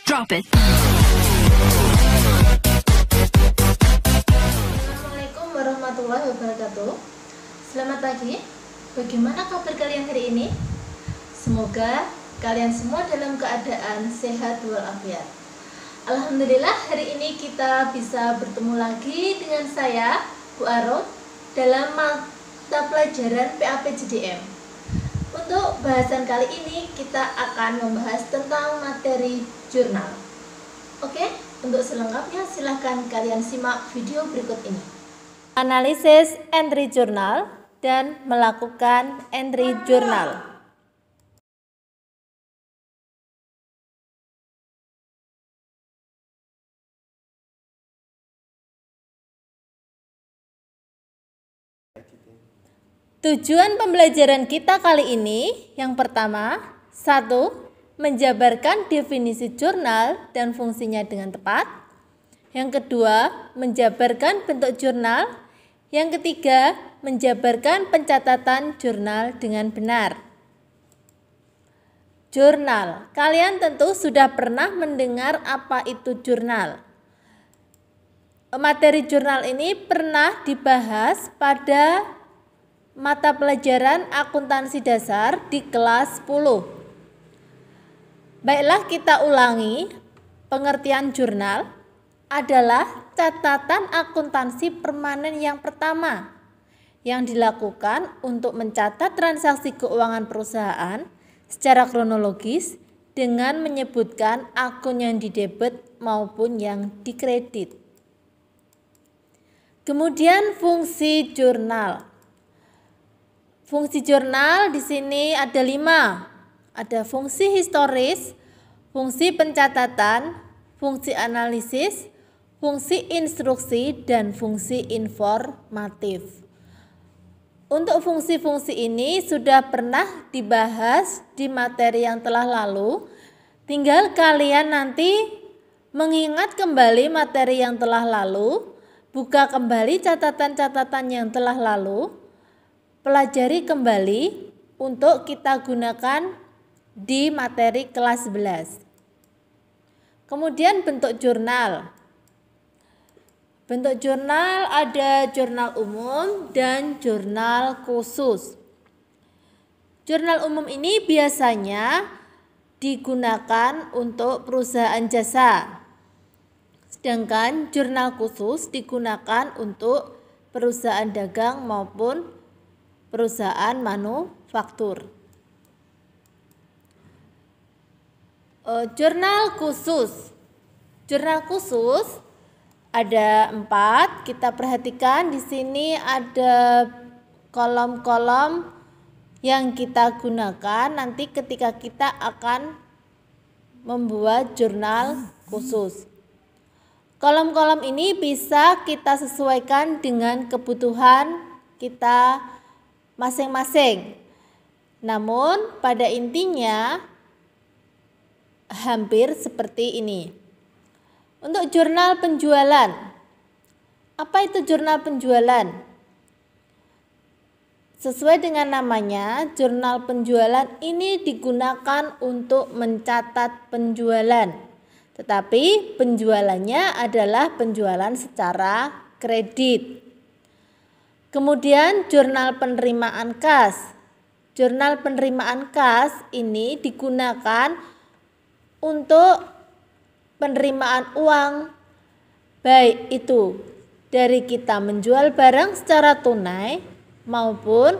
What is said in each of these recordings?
Drop it. Assalamualaikum warahmatullahi wabarakatuh. Selamat pagi. Bagaimana kabar kalian hari ini? Semoga kalian semua dalam keadaan sehat walafiat. Alhamdulillah, hari ini kita bisa bertemu lagi dengan saya, Bu Arut, dalam mata pelajaran PAPJDM. Untuk bahasan kali ini kita akan membahas tentang materi jurnal. Oke, untuk selengkapnya silahkan kalian simak video berikut ini. Analisis entry jurnal dan melakukan entry jurnal. Tujuan pembelajaran kita kali ini yang pertama, 1. Menjabarkan definisi jurnal dan fungsinya dengan tepat. Yang kedua, menjabarkan bentuk jurnal. Yang ketiga, menjabarkan pencatatan jurnal dengan benar. Jurnal. Kalian tentu sudah pernah mendengar apa itu jurnal. Materi jurnal ini pernah dibahas pada mata pelajaran akuntansi dasar di kelas 10. Baiklah, kita ulangi. Pengertian jurnal adalah catatan akuntansi permanen yang pertama yang dilakukan untuk mencatat transaksi keuangan perusahaan secara kronologis dengan menyebutkan akun yang didebet maupun yang dikredit. Kemudian fungsi jurnal. Fungsi jurnal di sini ada 5. Ada fungsi historis, fungsi pencatatan, fungsi analisis, fungsi instruksi, dan fungsi informatif. Untuk fungsi-fungsi ini sudah pernah dibahas di materi yang telah lalu. Tinggal kalian nanti mengingat kembali materi yang telah lalu, buka kembali catatan-catatan yang telah lalu, pelajari kembali untuk kita gunakan di materi kelas 11. Kemudian bentuk jurnal. Bentuk jurnal ada jurnal umum dan jurnal khusus. Jurnal umum ini biasanya digunakan untuk perusahaan jasa. Sedangkan jurnal khusus digunakan untuk perusahaan dagang maupun perusahaan manufaktur. Jurnal khusus. Jurnal khusus ada 4. Kita perhatikan di sini ada kolom-kolom yang kita gunakan nanti ketika kita akan membuat jurnal khusus. Kolom-kolom ini bisa kita sesuaikan dengan kebutuhan kita masing-masing. Namun pada intinya hampir seperti ini. Untuk jurnal penjualan. Apa itu jurnal penjualan? Sesuai dengan namanya, jurnal penjualan ini digunakan untuk mencatat penjualan. Tetapi penjualannya adalah penjualan secara kredit. Kemudian jurnal penerimaan kas. Jurnal penerimaan kas ini digunakan untuk penerimaan uang, baik itu dari kita menjual barang secara tunai maupun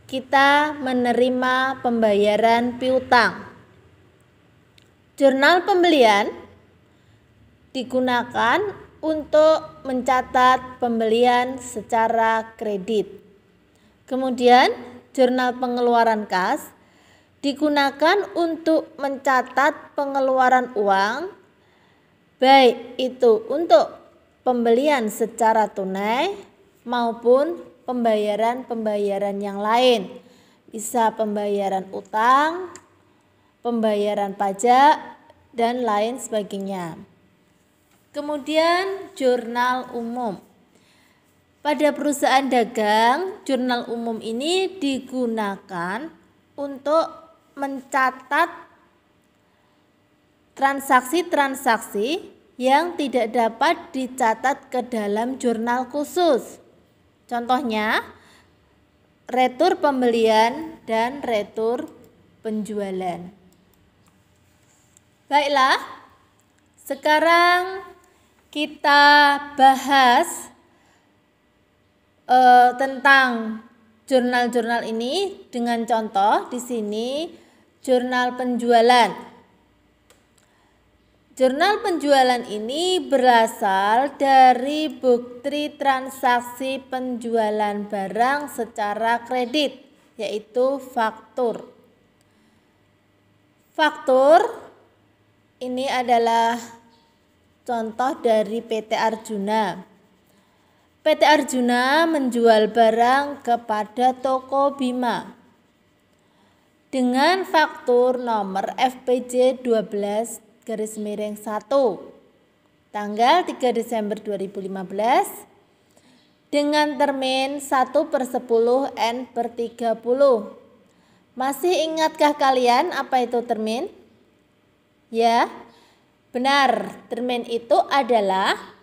kita menerima pembayaran piutang. Jurnal pembelian digunakan untuk mencatat pembelian secara kredit. Kemudian jurnal pengeluaran kas digunakan untuk mencatat pengeluaran uang, baik itu untuk pembelian secara tunai maupun pembayaran-pembayaran yang lain. Bisa pembayaran utang, pembayaran pajak, dan lain sebagainya. Kemudian jurnal umum. Pada perusahaan dagang, jurnal umum ini digunakan untuk mencatat transaksi-transaksi yang tidak dapat dicatat ke dalam jurnal khusus. Contohnya, retur pembelian dan retur penjualan. Baiklah, sekarang kita bahas tentang jurnal-jurnal ini dengan contoh di sini jurnal penjualan. Jurnal penjualan ini berasal dari bukti transaksi penjualan barang secara kredit, yaitu faktur. Faktur ini adalah contoh dari PT Arjuna. PT Arjuna menjual barang kepada toko Bima dengan faktur nomor FPJ 12/1 tanggal 3 Desember 2015 dengan termin 1/10 N/30. Masih ingatkah kalian apa itu termin? Ya, benar, termin itu adalah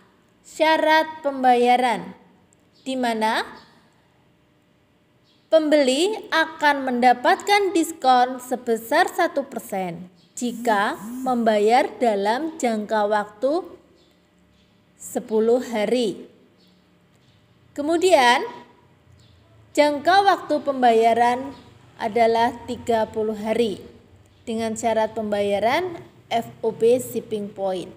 syarat pembayaran, di mana pembeli akan mendapatkan diskon sebesar 1% jika membayar dalam jangka waktu 10 hari. Kemudian, jangka waktu pembayaran adalah 30 hari dengan syarat pembayaran FOB shipping point.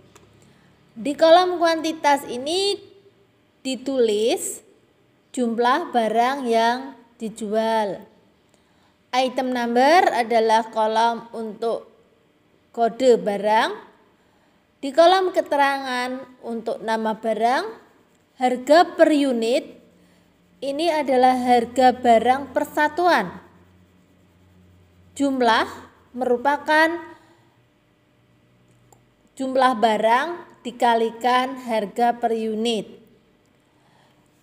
Di kolom kuantitas ini ditulis jumlah barang yang dijual. Item number adalah kolom untuk kode barang. Di kolom keterangan untuk nama barang, harga per unit ini adalah harga barang persatuan. Jumlah merupakan jumlah barang dikalikan harga per unit.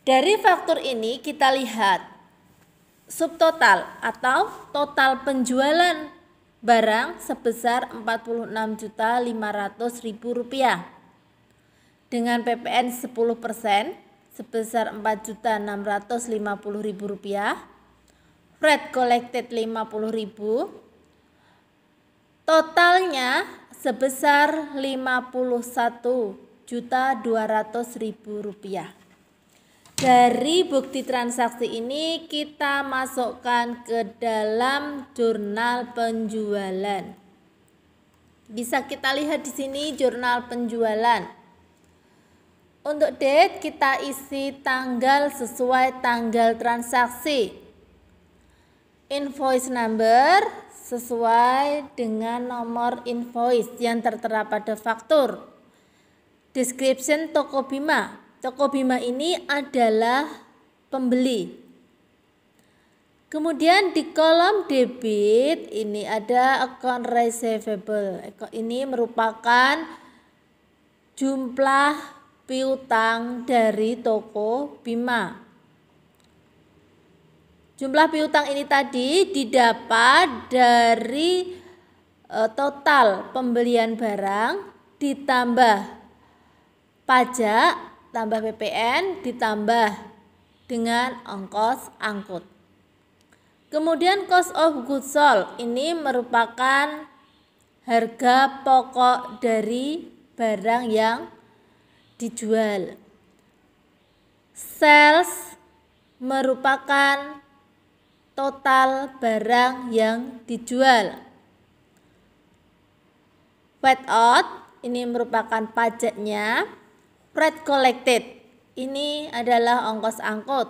Dari faktur ini kita lihat subtotal atau total penjualan barang sebesar Rp46.500.000 dengan PPN 10% sebesar Rp4.650.000, freight collected Rp50.000, totalnya sebesar Rp51.200.000. Dari bukti transaksi ini kita masukkan ke dalam jurnal penjualan. Bisa kita lihat di sini jurnal penjualan. Untuk date kita isi tanggal sesuai tanggal transaksi. Invoice number sesuai dengan nomor invoice yang tertera pada faktur. Description toko Bima. Toko Bima ini adalah pembeli. Kemudian di kolom debit ini ada account receivable. Ini merupakan jumlah piutang dari toko Bima. Jumlah piutang ini tadi didapat dari total pembelian barang ditambah pajak, tambah PPN, ditambah dengan ongkos angkut. Kemudian cost of goods sold ini merupakan harga pokok dari barang yang dijual. Sales merupakan total barang yang dijual. Paid out ini merupakan pajaknya. Freight collected ini adalah ongkos angkut.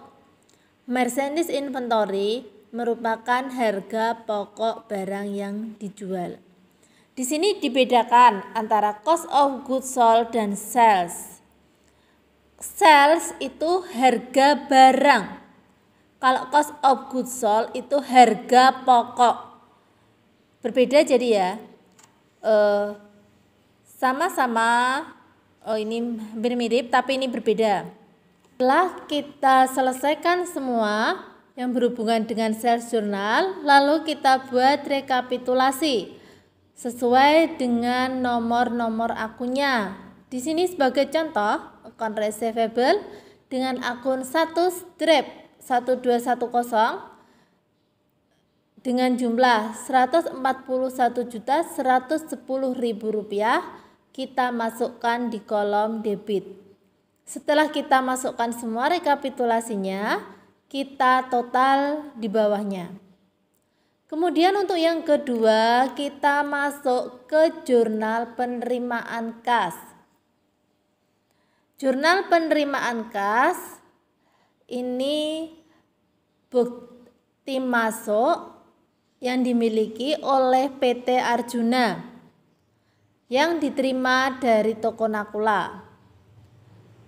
Merchandise inventory merupakan harga pokok barang yang dijual. Di sini dibedakan antara cost of goods sold dan sales. Sales itu harga barang. Kalau cost of goods sold itu harga pokok. Berbeda jadi ya. Sama-sama ini mirip tapi ini berbeda. Setelah kita selesaikan semua yang berhubungan dengan sales journal, lalu kita buat rekapitulasi. sesuai dengan nomor-nomor akunnya. Di sini sebagai contoh, akun receivable dengan akun 1/1210 dengan jumlah Rp141.110.000 kita masukkan di kolom debit. Setelah kita masukkan semua rekapitulasinya, kita total di bawahnya. Kemudian untuk yang kedua, kita masuk ke jurnal penerimaan kas. Jurnal penerimaan kas ini bukti masuk yang dimiliki oleh PT Arjuna yang diterima dari toko Nakula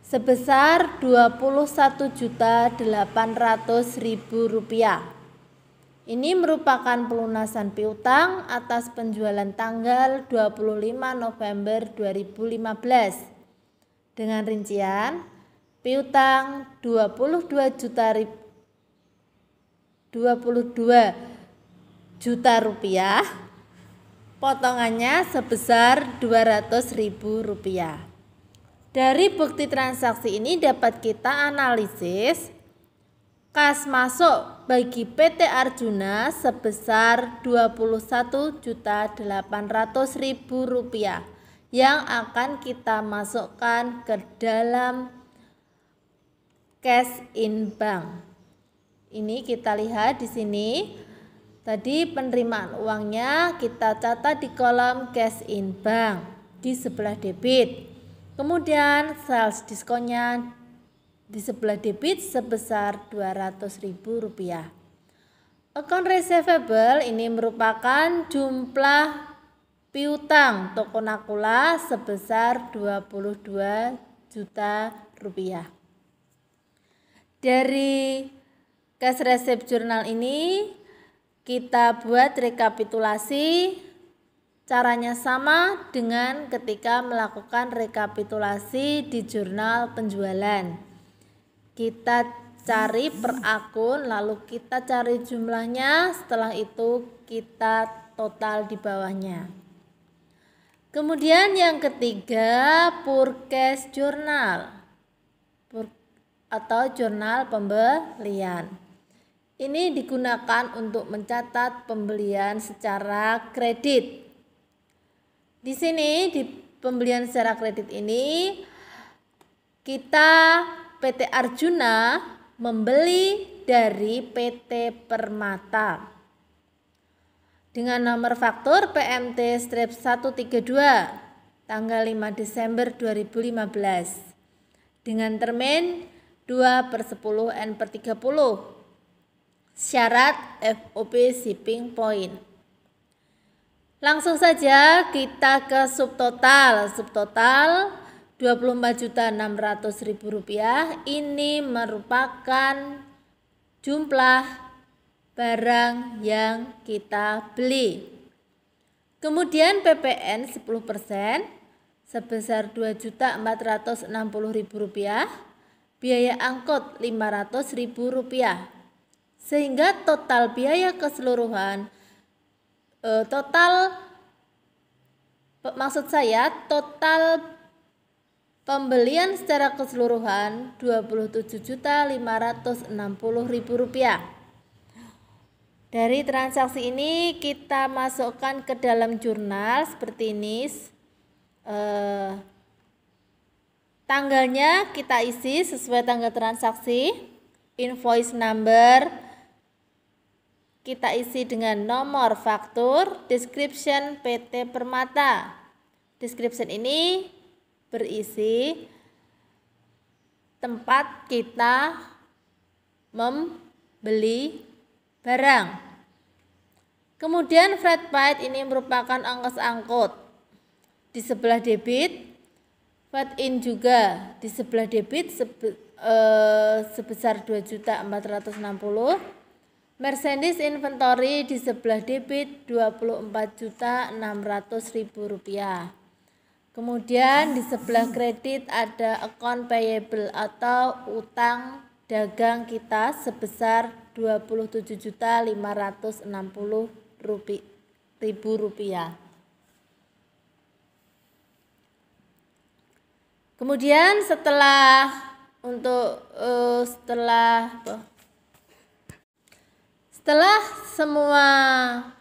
sebesar Rp21.800.000. Ini merupakan pelunasan piutang atas penjualan tanggal 25 November 2015 dengan rincian piutang 22 juta rupiah, potongannya sebesar Rp200.000. Dari bukti transaksi ini dapat kita analisis kas masuk bagi PT Arjuna sebesar Rp21.800.000 yang akan kita masukkan ke dalam cash in bank. Ini kita lihat di sini. Tadi penerimaan uangnya kita catat di kolom cash in bank di sebelah debit. Kemudian sales diskonnya di sebelah debit sebesar Rp200.000. Akun receivable ini merupakan jumlah piutang toko Nakula sebesar Rp22 juta. Dari cash receipt journal ini kita buat rekapitulasi. Caranya sama dengan ketika melakukan rekapitulasi di jurnal penjualan. Kita cari per akun, lalu kita cari jumlahnya, setelah itu kita total di bawahnya. Kemudian yang ketiga, purchase journal atau jurnal pembelian. Ini digunakan untuk mencatat pembelian secara kredit. Di sini di pembelian secara kredit ini kita PT Arjuna membeli dari PT Permata dengan nomor faktur PMT-132 tanggal 5 Desember 2015 dengan termin 2/10N/30. Syarat FOB shipping point. Langsung saja kita ke subtotal. Subtotal Rp24.600.000. Ini merupakan jumlah barang yang kita beli. Kemudian PPN 10% sebesar Rp2.460.000. Biaya angkut Rp500.000. Sehingga total biaya keseluruhan total pembelian secara keseluruhan Rp27.560.000. Dari transaksi ini kita masukkan ke dalam jurnal seperti ini. Tanggalnya kita isi sesuai tanggal transaksi. Invoice number kita isi dengan nomor faktur. Description PT Permata. Description ini berisi tempat kita membeli barang. Kemudian freight paid ini merupakan ongkos angkut di sebelah debit. Freight in juga di sebelah debit sebesar Rp2.460.000. Merchandise inventory di sebelah debit Rp24.600.000. Kemudian di sebelah kredit ada account payable atau utang dagang kita sebesar Rp27.560.000. Kemudian setelah semua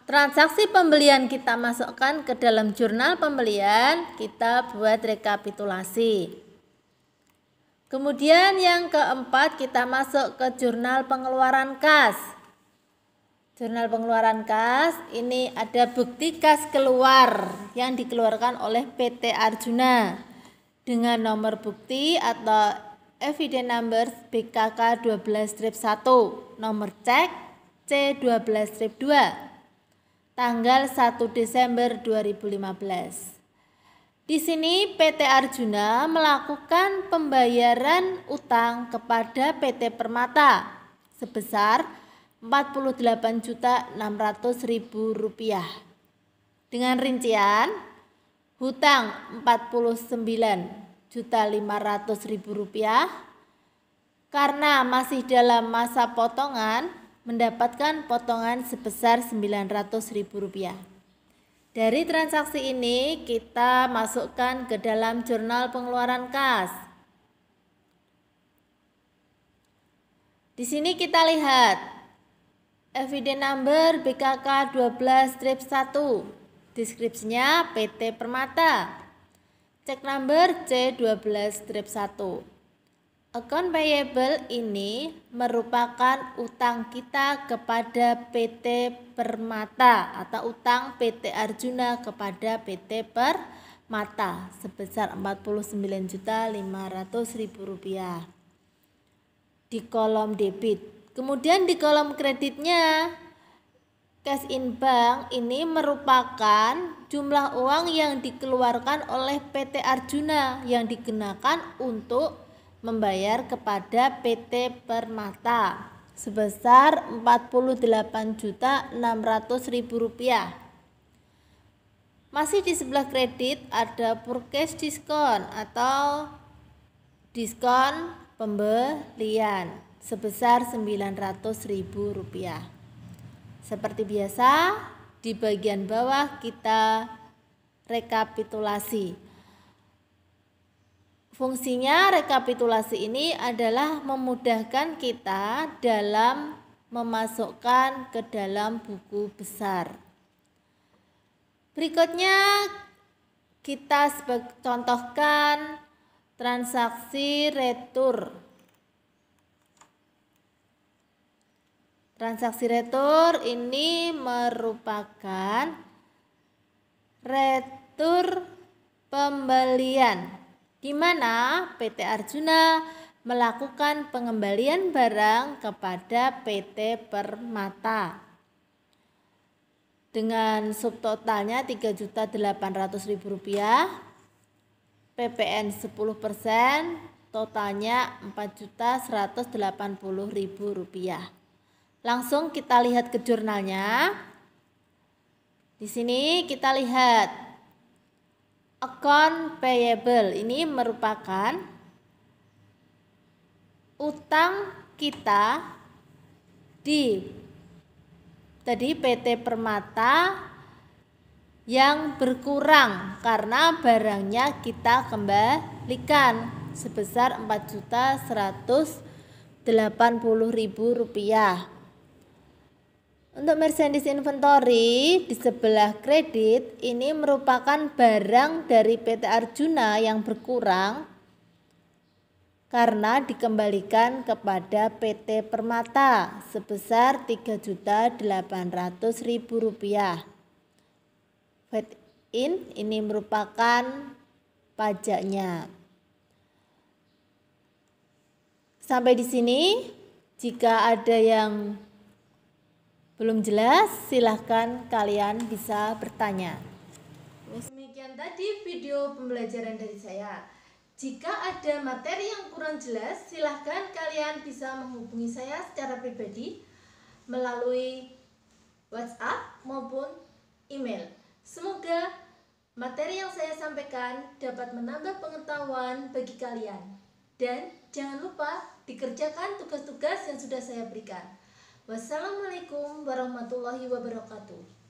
transaksi pembelian kita masukkan ke dalam jurnal pembelian, kita buat rekapitulasi. Kemudian yang keempat, kita masuk ke jurnal pengeluaran kas. Jurnal pengeluaran kas ini ada bukti kas keluar yang dikeluarkan oleh PT Arjuna dengan nomor bukti atau evidence number BKK 12-1, nomor cek C12-2, tanggal 1 Desember 2015. Di sini PT Arjuna melakukan pembayaran utang kepada PT Permata sebesar Rp48.600.000 dengan rincian hutang Rp49.500.000 karena masih dalam masa potongan mendapatkan potongan sebesar Rp900.000. Dari transaksi ini kita masukkan ke dalam jurnal pengeluaran kas. Di sini kita lihat evidence number BKK 12-1. Deskripsinya PT Permata. Cek number C12-1. Account payable ini merupakan utang kita kepada PT Permata atau utang PT Arjuna kepada PT Permata sebesar Rp49.500.000 di kolom debit. Kemudian di kolom kreditnya, cash in bank ini merupakan jumlah uang yang dikeluarkan oleh PT Arjuna yang digunakan untuk membayar kepada PT Permata sebesar Rp48.600.000. Masih di sebelah kredit ada purchase diskon atau diskon pembelian sebesar Rp900.000. Seperti biasa, di bagian bawah kita rekapitulasi. Fungsinya rekapitulasi ini adalah memudahkan kita dalam memasukkan ke dalam buku besar. Berikutnya kita contohkan transaksi retur. Transaksi retur ini merupakan retur pembelian di mana PT Arjuna melakukan pengembalian barang kepada PT Permata dengan subtotalnya Rp3.800.000, PPN 10%, totalnya Rp4.180.000. Langsung kita lihat ke jurnalnya. Di sini kita lihat account payable ini merupakan utang kita di PT Permata yang berkurang karena barangnya kita kembalikan sebesar Rp4.180.000. Untuk merchandise inventory di sebelah kredit ini merupakan barang dari PT Arjuna yang berkurang karena dikembalikan kepada PT Permata sebesar Rp3.800.000. VAT in ini merupakan pajaknya. Sampai di sini, jika ada yang belum jelas, silahkan kalian bisa bertanya. Demikian tadi video pembelajaran dari saya. Jika ada materi yang kurang jelas, silahkan kalian bisa menghubungi saya secara pribadi melalui WhatsApp maupun email. Semoga materi yang saya sampaikan dapat menambah pengetahuan bagi kalian. Dan jangan lupa dikerjakan tugas-tugas yang sudah saya berikan. Wassalamualaikum warahmatullahi wabarakatuh.